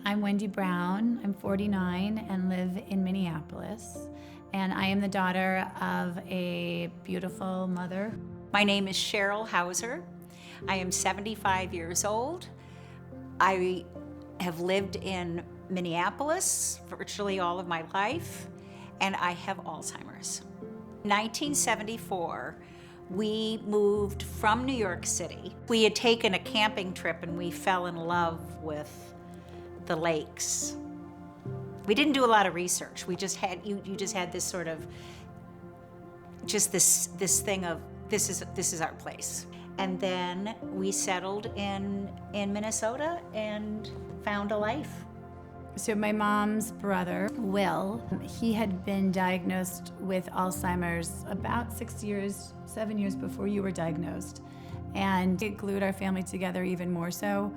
I'm Wendy Brown. I'm 49 and live in Minneapolis. And I am the daughter of a beautiful mother. My name is Cheryl Hauser. I am 75 years old. I have lived in Minneapolis virtually all of my life, and I have Alzheimer's. In 1974, we moved from New York City. We had taken a camping trip and we fell in love with the lakes. We didn't do a lot of research. We just had, you just had this sort of, just this thing of, this is our place. And then we settled in Minnesota and found a life. So my mom's brother, Will, he had been diagnosed with Alzheimer's about 7 years before you were diagnosed. And it glued our family together even more so.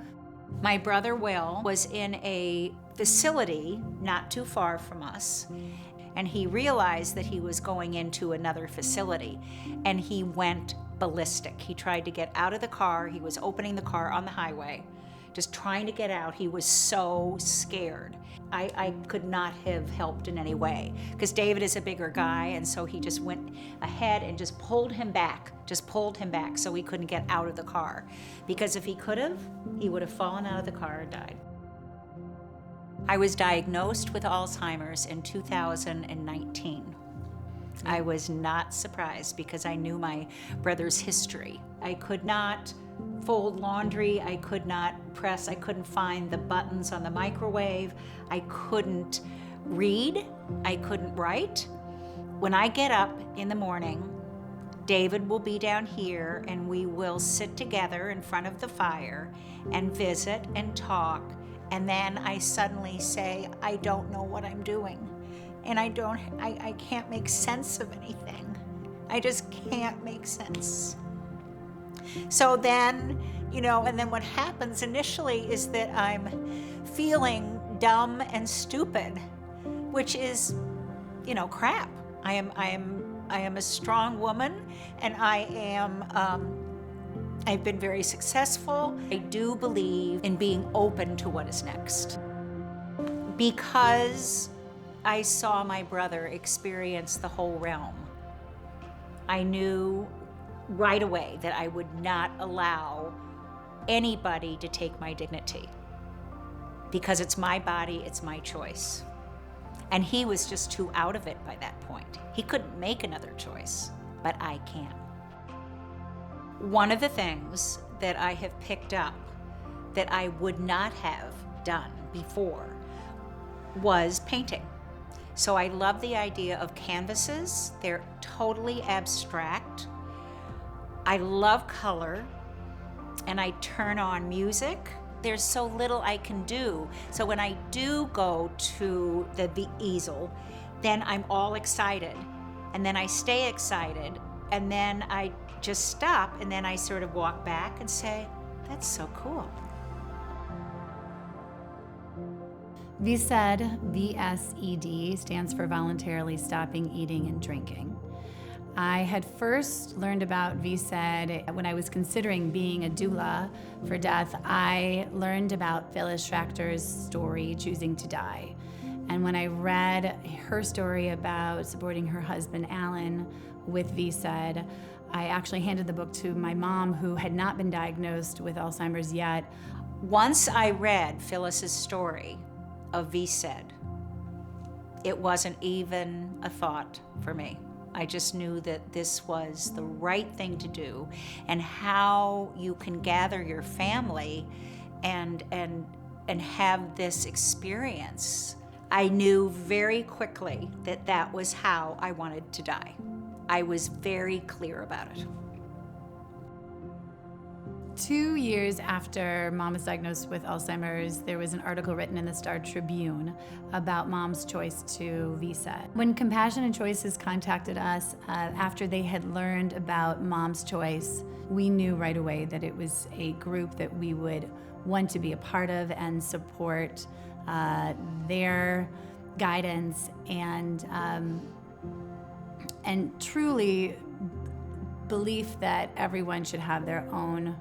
My brother Will was in a facility not too far from us, and he realized that he was going into another facility, and he went ballistic. He tried to get out of the car. He was opening the car on the highway, just trying to get out. He was so scared. I could not have helped in any way, because David is a bigger guy, and so he just went ahead and just pulled him back so he couldn't get out of the car. Because if he could have, he would have fallen out of the car and died. I was diagnosed with Alzheimer's in 2019. I was not surprised because I knew my brother's history. I could not fold laundry, I could not press, I couldn't find the buttons on the microwave, I couldn't read, I couldn't write. When I get up in the morning, David will be down here and we will sit together in front of the fire and visit and talk, and then I suddenly say, I don't know what I'm doing. And I can't make sense of anything. I just can't make sense. So then, and then what happens initially is that I'm feeling dumb and stupid, which is, crap. I am a strong woman, and I've been very successful. I do believe in being open to what is next. Because I saw my brother experience the whole realm, I knew right away that I would not allow anybody to take my dignity, because it's my body, it's my choice. And he was just too out of it by that point. He couldn't make another choice, but I can. One of the things that I have picked up that I would not have done before was painting. So I love the idea of canvases. They're totally abstract. I love color, and I turn on music. There's so little I can do. So when I do go to the easel, then I'm all excited. And then I stay excited, and then I just stop, and then I sort of walk back and say, that's so cool. VSED, VSED, stands for Voluntarily Stopping Eating and Drinking. I had first learned about VSED when I was considering being a doula for death. I learned about Phyllis Schachter's story, Choosing to Die. And when I read her story about supporting her husband, Alan, with VSED, I actually handed the book to my mom, who had not been diagnosed with Alzheimer's yet. Once I read Phyllis's story of VSED, it wasn't even a thought for me. I just knew that this was the right thing to do, and how you can gather your family and have this experience. I knew very quickly that that was how I wanted to die. I was very clear about it. 2 years after Mom was diagnosed with Alzheimer's, there was an article written in the Star Tribune about Mom's choice to VSED. When Compassion and Choices contacted us after they had learned about Mom's choice, we knew right away that it was a group that we would want to be a part of and support their guidance and truly belief that everyone should have their own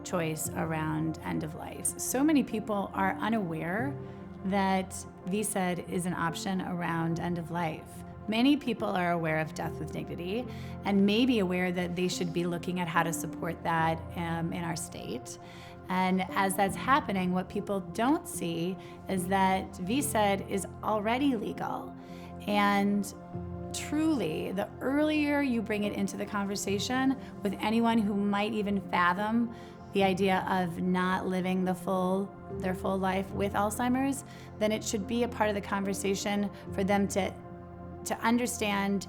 choice around end of life. So many people are unaware that VSED is an option around end of life. Many people are aware of death with dignity and may be aware that they should be looking at how to support that in our state. And as that's happening, what people don't see is that VSED is already legal. And truly, the earlier you bring it into the conversation with anyone who might even fathom the idea of not living their full life with Alzheimer's, then it should be a part of the conversation for them to understand,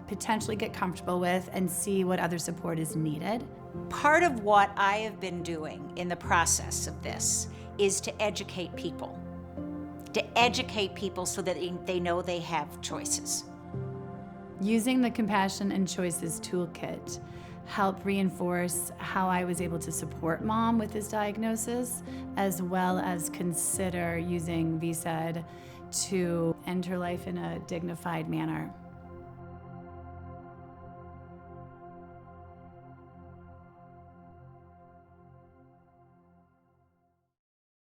potentially get comfortable with, and see what other support is needed. Part of what I have been doing in the process of this is to educate people so that they know they have choices. Using the Compassion and Choices Toolkit helped reinforce how I was able to support Mom with this diagnosis, as well as consider using VSED to end her life in a dignified manner.